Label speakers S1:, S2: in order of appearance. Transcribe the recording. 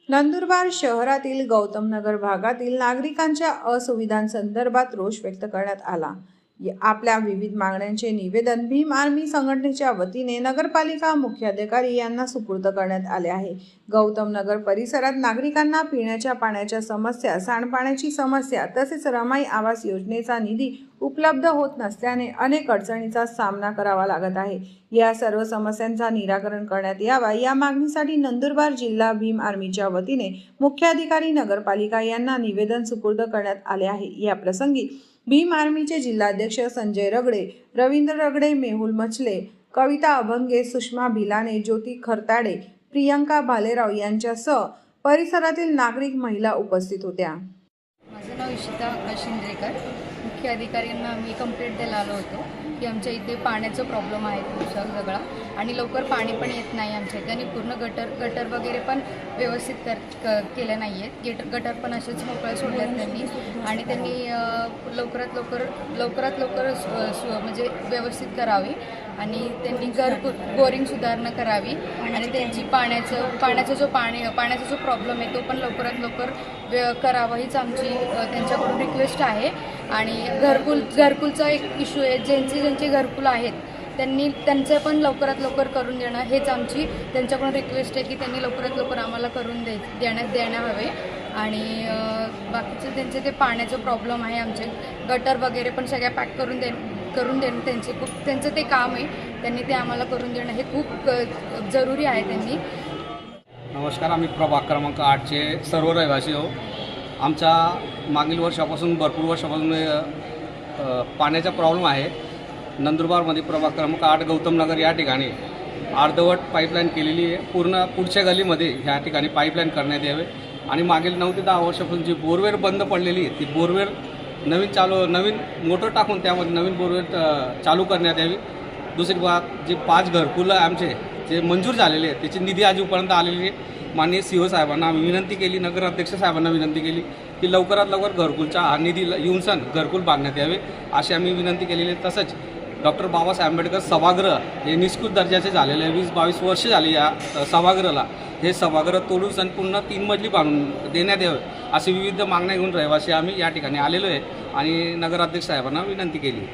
S1: नंदुरबार शहरातील गौतमनगर भागातील नागरिकांच्या असुविधांसंदर्भात रोष व्यक्त करण्यात आला। आपल्या विविध मागण्यांचे निवेदन भीम आर्मी संघटनेच्या वतीने नगरपालिका मुख्याधिकारी यांना सुपूर्द करण्यात आले आहे। गौतमनगर परिसरात नागरिकांना पिण्याच्या पाण्याच्या समस्या, सांडपाण्याची समस्या तसेच रमाई आवास योजनेचा निधी उपलब्ध होत नसल्याने अनेक अडचणींचा सामना करावा लागत आहे। या सर्व समस्यांचा निराकरण करण्यात यावा या मागणीसाठी नंदुरबार जिल्हा भीम आर्मीच्या वतीने मुख्याधिकारी नगरपालिका यांना निवेदन सुपूर्द करण्यात आले आहे। या प्रसंगी भीम आर्मीचे जिल्हाध्यक्ष संजय रगडे, रवींद्र रगडे, मेहुल मचले, कविता अभंगे, सुषमा भिलाने, ज्योती खरताडे, प्रियंका भालेराव यांच्यासह परिसरातील नागरिक, महिला उपस्थित होत्या।
S2: माझं नाव इशिता शिंद्रेकर। मुख्य अधिकाऱ्यांना आम्ही कंप्लेंट द्यायला आलो होतो की आमच्या इथे पाण्याचं प्रॉब्लेम आहे खूप सगळा आणि लवकर पाणी पण येत नाही आमच्या इथे आणि पूर्ण गटर वगैरे पण व्यवस्थित केले नाही आहेत। गटर पण असेच मोकळे सोडल्यात त्यांनी आणि त्यांनी लवकरात लवकर म्हणजे व्यवस्थित करावी आणि त्यांनी बोरिंग सुधारणा करावी आणि त्यांची पाण्याचा जो प्रॉब्लेम आहे तो पण लवकरात लवकर करावा हीच आमची त्यांच्याकडून रिक्वेस्ट आहे। आणि घरकुलचा एक इश्यू आहे, ज्यांचे घरकुल आहेत त्यांचं पण लवकरात लवकर करून देणं हेच आमची त्यांच्याकडून रिक्वेस्ट आहे की त्यांनी लवकरात लवकर आम्हाला करून देण्यात हवे। आणि बाकीचं त्यांचे ते पाण्याचं प्रॉब्लेम आहे, आमचे गटर वगैरे पण सगळ्या पॅक करून देणं त्यांचं ते काम आहे, त्यांनी ते आम्हाला करून देणं हे खूप जरुरी आहे त्यांनी।
S3: नमस्कार, आम्ही प्रभाग क्रमांक 8चे सर्व रहिवासी हो। आमच्या मागील वर्षापासून भरपूर वर्षापासून पाण्याचा प्रॉब्लेम आहे। नंदुरबारमध्ये प्रभाग क्रमांक 8 गौतमनगर या ठिकाणी अर्धवट पाईपलाईन केलेली आहे। पूर्ण पुढच्या गलीमध्ये ह्या ठिकाणी पाईपलाईन करण्यात यावे आणि मागील 9 ते 10 वर्षापासून जी बोरवेल बंद पडलेली आहे ती बोरवेल नवीन मोटर टाकून त्यामध्ये नवीन बोरवेल चालू करण्यात यावी। दुसरी बात, जे 5 घरकुलं आमचे जे मंजूर झालेले आहेत त्याची निधी अजूनपर्यंत आलेली आहे। माननीय CO साहेबांना आम्ही विनंती केली, नगराध्यक्ष साहेबांना विनंती केली की लवकरात लवकर घरकुलचा हा निधी येऊन घरकुल बांधण्यात यावे अशी आम्ही विनंती केलेली आहे। तसंच डॉक्टर बाबासाहेब आंबेडकर सभागृह हे निष्कृत दर्जाचे झालेले आहे। 20-22 वर्ष झाली या सभागृहाला। हे सभागृह तोडून संपूर्ण 3 मजली बांधून देण्यात यावे अशी विविध मागण्या घेऊन रहिवासी आम्ही या ठिकाणी आलेलो आहे आणि नगराध्यक्ष साहेबांना विनंती केली।